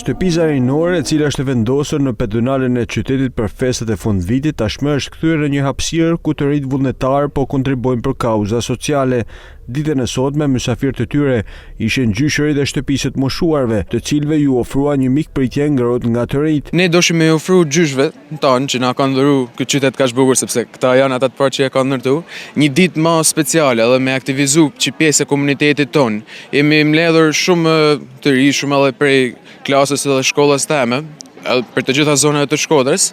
Shtëpi Zarinore, e cila është vendosur në pedonalen e qytetit për festat e fundvitit, tashmë është kthyer në një hapësirë ku të rinjt vullnetar po kontribuojnë për kauza sociale. Ditën e sotme, mysafirët e tyre ishin gjyshërit e shtëpisë të moshuarve, të cilëve ju ofrua një mikpritje ngrohtë nga të rinjt. Ne doshim me ofru gjyshëve tanë që na kanë dhëruar këtë qytet kaq bukur, sepse këta janë ata të parë që e kanë ndërtuar, një ditë më speciale dhe me aktivizu që pjesë e komunitetit tonë. Jemi mbledhur shumë të ri, shumë edhe prej klasës dhe shkollës teme, për të gjitha zonave të Shkodrës,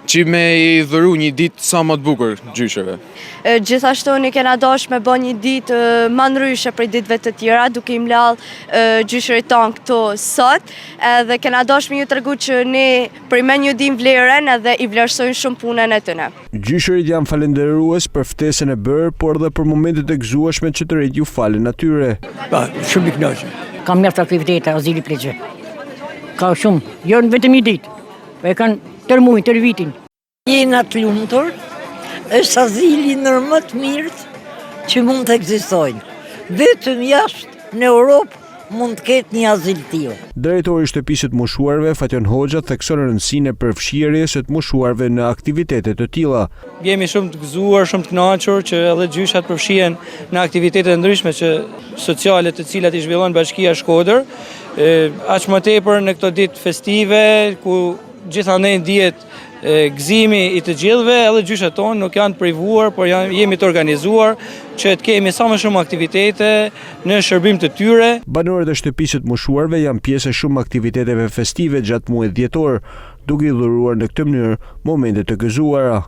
që me I dhëru një ditë sa më të bukur gjyshëve. Gjithashtu ne kena dashur me bë një ditë më ndryshe prej ditëve të tjera, duke I mbledh gjyshërit tonë këtu sot, edhe kena dashur me ju tregu që ne përmend ju dim vlerën edhe I vlerësojnë shumë punën e tyre. Gjyshërit janë falendërues për ftesën e bërë, por edhe për momentet e gëzueshme që të rinjt ju falen atyre. Shumë I kënaqur. Kam mjaft aktivitete azili pleqe. Ka shumë, jo vetëm një ditë, po e kanë tërë muajin, tërë vitin. Jena të lumtur, është azili ndër më të mirët që mund të ekzistojnë. Vetëm jashtë në Europë mund të ketë një azil tillë. Drejtori I shtëpisë të moshuarve, Fatjon Hoxha, thekson rëndësinë e përfshirjes së të moshuarve në aktivitete të tilla. Jemi shumë të gëzuar, shumë të kënaqur që edhe gjyshat përfshihen në aktivitete ndryshme që sociale të cilat I zhvillon Bashkia Shkodër, aq më tepër në këto ditë festive ku gjithandej ndihet gëzimi I të gjithëve, edhe gjyshat tonë nuk janë të privuar, por jemi të organizuar që të kemi sa më shumë aktivitete në shërbim të tyre. Banorët e shtëpisë të moshuarve janë pjesë e shumë aktiviteteve festive gjatë muajit dhjetor, duke I dhuruar në këtë mënyrë momente të gëzuara.